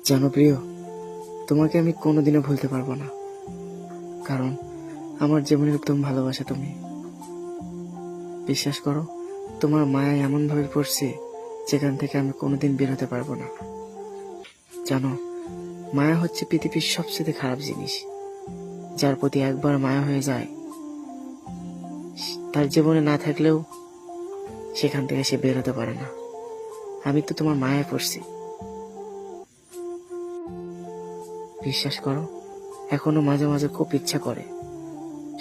জানো প্রিয়, তোমাকে আমি কোনোদিনও ভুলতে পারবো না, কারণ আমার জীবনের প্রথম ভালোবাসা তুমি। বিশ্বাস করো, তোমার মায়া এমন ভাবে পড়ছে যেখান থেকে আমি কোনোদিন বের হতে পারবো না। জানো, মায়া হচ্ছে পৃথিবীর সবচেয়ে খারাপ জিনিস। যার প্রতি একবার মায়া হয়ে যায়, তার জীবনে না থাকলেও সেখান থেকে সে বের হতে পারে না। আমি তো তোমার মায়ায় পড়ছি। বিশ্বাস করো, এখনো মাঝে মাঝে খুব ইচ্ছা করে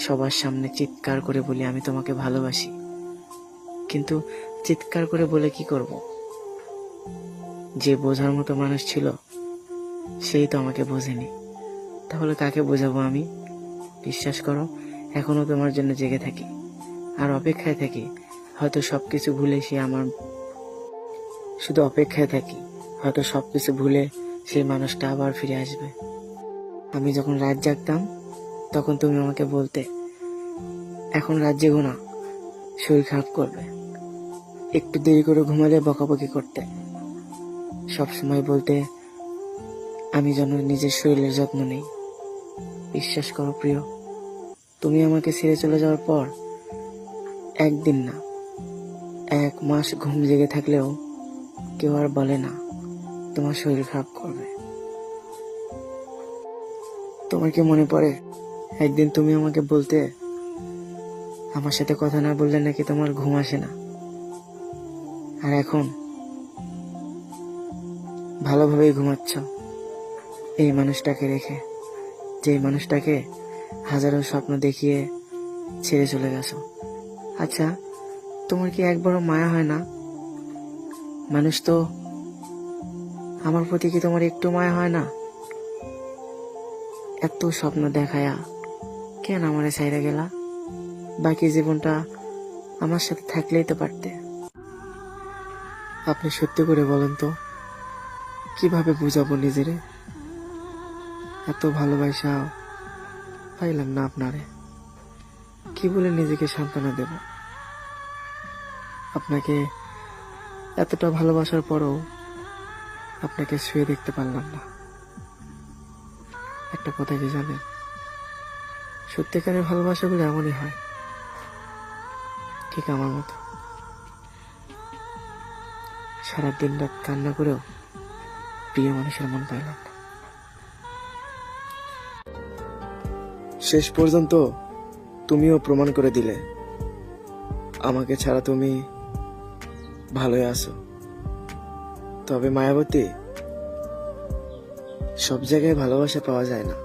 সবার সামনে চিৎকার করে বলি আমি তোমাকে ভালোবাসি, কিন্তু চিৎকার করে বলে কি করব? যে বোঝার মতো মানুষ ছিল সেই তো আমাকে বোঝেনি, তাহলে কাকে বোঝাবো আমি? বিশ্বাস করো, এখনো তোমার জন্য জেগে থাকি আর অপেক্ষায় থাকি। হয়তো সবকিছু ভুলে সে আমার শুধু অপেক্ষায় থাকি, হয়তো সবকিছু ভুলে সেই মানুষটা আবার ফিরে আসবে। আমি যখন রাত জাগতাম তখন তুমি আমাকে বলতে, এখন রাত জেগো না, শরীর খারাপ করবে। একটু দেরি করে ঘুমালে বকাবকি করতে। সবসময় বলতে আমি যেন নিজের শরীরের যত্ন নেই। বিশ্বাস করো প্রিয়, তুমি আমাকে ছেড়ে চলে যাওয়ার পর একদিন না, 1 মাস ঘুম জেগে থাকলেও কেউ আর বলে না তোমার শরীর খারাপ করবে। তোমার কি মনে পড়ে একদিন তুমি আমাকে বলতে, আমার সাথে কথা না বললে নাকি তোমার ঘুম আসে না? আর এখন ভালোভাবেই ঘুমাচ্ছ এই মানুষটাকে রেখে, যে মানুষটাকে হাজারো স্বপ্ন দেখিয়ে ছেড়ে চলে গেছো। আচ্ছা, তোমার কি একবারও মায়া হয় না? মানুষ তো, আমার প্রতি কি তোমার একটু মায়া হয় না? এত স্বপ্ন দেখায়া কেন আমারে ছাইরা গেলা? বাকি জীবনটা আমার সাথে থাকলেই তো পারতে। আপনি সত্যি করে বলেন তো, কিভাবে বুঝাবো নিজেরে? এত ভালোবাসা পাইলাম না আপনারে, কি বলে নিজেকে সান্ত্বনা দেব? আপনাকে এতটা ভালোবাসার পরও আপনাকে ছুঁয়ে দেখতে পারলাম না। একটা কথা কি জানেন, সত্যিকারের ভালোবাসাগুলো এমনই হয়, ঠিক আমার মতো। সারা দিন রাত কান্না করেও প্রিয় মানুষের মন পাইলাম না। শেষ পর্যন্ত তুমিও প্রমাণ করে দিলে আমাকে ছাড়া তুমি ভালোই আছো। তবে মায়াবতী, সব জায়গায় ভালোবাসা পাওয়া যায় না।